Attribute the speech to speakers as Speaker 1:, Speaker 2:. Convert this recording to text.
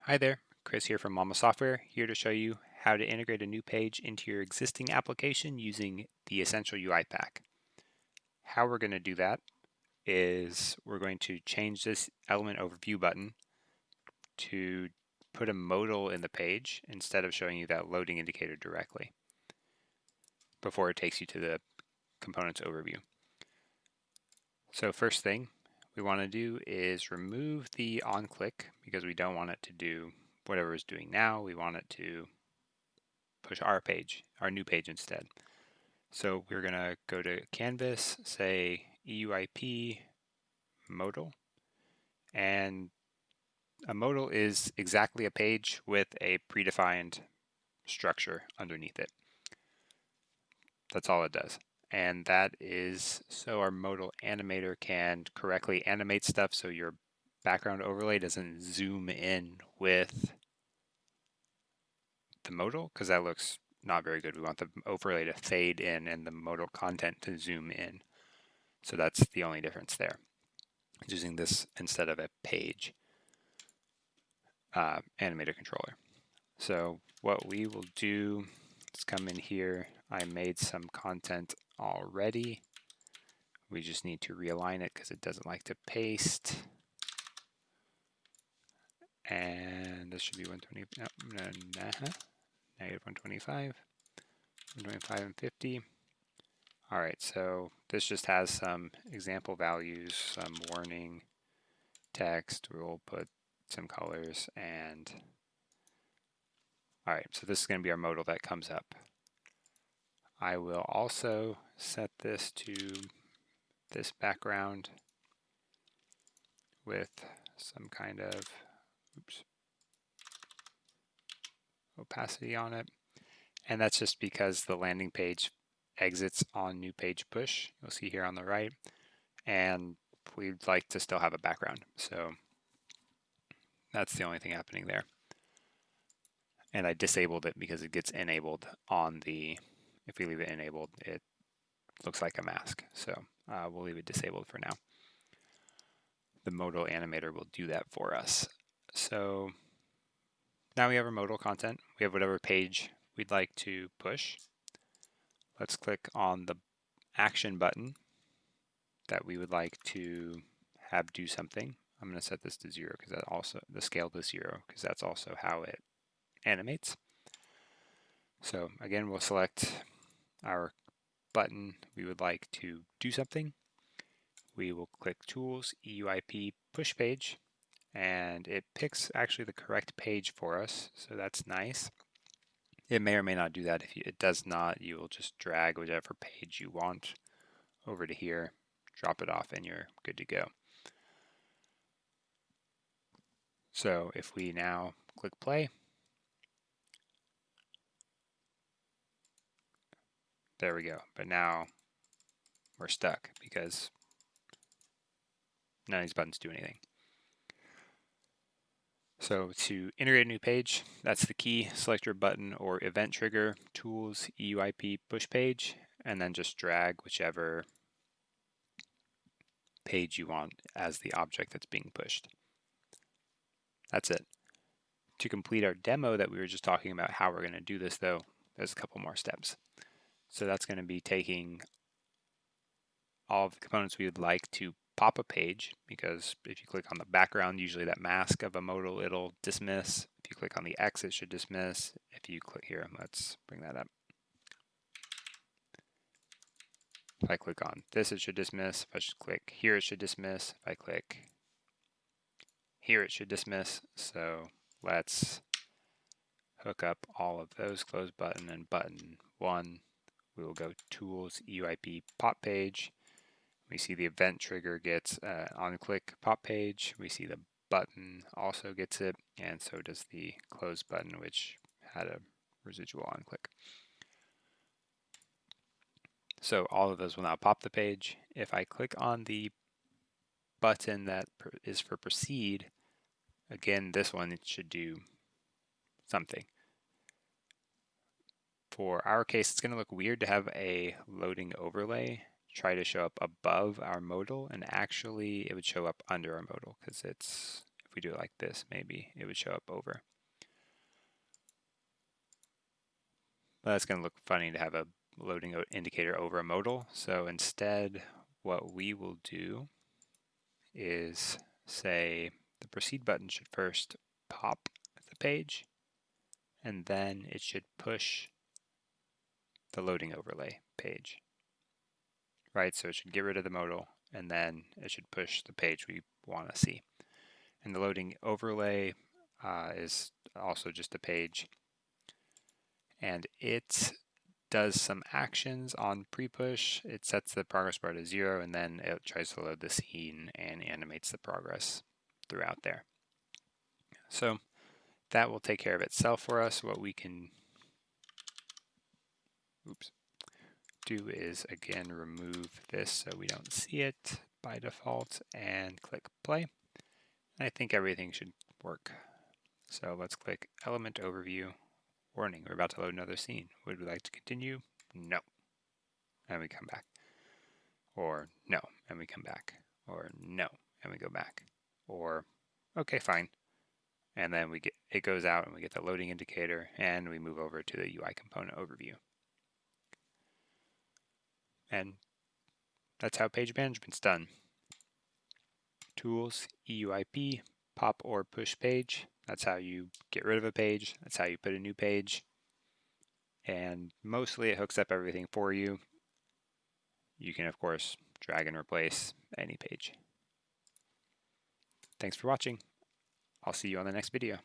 Speaker 1: Hi there, Chris here from Mama Software, here to show you how to integrate a new page into your existing application using the Essential UI pack. How we're going to do that is we're going to change this element overview button to put a modal in the page instead of showing you that loading indicator directly before it takes you to the components overview. So first thing we want to do is remove the on click because we don't want it to do whatever it's doing now. We want it to push our page, our new page instead. So we're going to go to Canvas, say EUIP modal, and a modal is exactly a page with a predefined structure underneath it. That's all it does. And that is so our modal animator can correctly animate stuff so your background overlay doesn't zoom in with the modal, because that looks not very good. We want the overlay to fade in and the modal content to zoom in. So that's the only difference there. It's using this instead of a page animator controller. So what we will do, let's come in here. I made some content already. We just need to realign it because it doesn't like to paste. And this should be 120, negative 125, 125 and 50. All right, so this just has some example values, some warning text. We'll put some colors and all right, so this is going to be our modal that comes up. I will also set this to this background with some kind of opacity on it. And that's just because the landing page exits on new page push. You'll see here on the right. And we'd like to still have a background. So that's the only thing happening there. And I disabled it because it gets enabled on the, if we leave it enabled, it looks like a mask. So we'll leave it disabled for now. The modal animator will do that for us. So now we have our modal content. We have whatever page we'd like to push. Let's click on the action button that we would like to have do something. I'm going to set this to 0 because that also, the scale to 0, because that's also how it animates. So again, we'll select our button we would like to do something. We will click Tools, EUIP Push Page, and it picks actually the correct page for us, so that's nice. It may or may not do that. If it does not, you will just drag whichever page you want over to here, drop it off, and you're good to go. So if we now click play, there we go. But now we're stuck because none of these buttons do anything. So to integrate a new page, that's the key. Select your button or event trigger, Tools, EUIP Push Page, and then just drag whichever page you want as the object that's being pushed. That's it. To complete our demo that we were just talking about how we're going to do this though, there's a couple more steps. So that's going to be taking all of the components we would like to pop a page, because if you click on the background, usually that mask of a modal, it'll dismiss. If you click on the X, it should dismiss. If you click here, let's bring that up. If I click on this, it should dismiss. If I should click here, it should dismiss. If I click here, it should dismiss. So let's hook up all of those, close button and button 1. We will go Tools, EUIP Pop Page. We see the event trigger gets on click pop page. We see the button also gets it, and so does the close button, which had a residual on click. So all of those will now pop the page. If I click on the button that is for proceed, again, this one it should do something. For our case, it's going to look weird to have a loading overlay try to show up above our modal, and actually it would show up under our modal because it's, If we do it like this, maybe it would show up over. But that's going to look funny to have a loading indicator over a modal. So instead, what we will do is say the proceed button should first pop the page, and then it should push the loading overlay page. Right, so it should get rid of the modal, and then it should push the page we want to see. And the loading overlay is also just a page, and it does some actions on pre-push. It sets the progress bar to 0, and then it tries to load the scene and animates the progress throughout there. So that will take care of itself for us. What we can do is, again, remove this so we don't see it by default, and click play. And I think everything should work. So let's click Element Overview. Warning, we're about to load another scene. Would we like to continue? No. And we come back. Or no, and we come back. Or no, and we go back. Or okay, fine. And then it goes out and we get the loading indicator, and we move over to the UI component overview. And that's how page management's done. Tools, EUIP, pop or push page. That's how you get rid of a page. That's how you put a new page. And mostly it hooks up everything for you. You can, of course, drag and replace any page. Thanks for watching. I'll see you on the next video.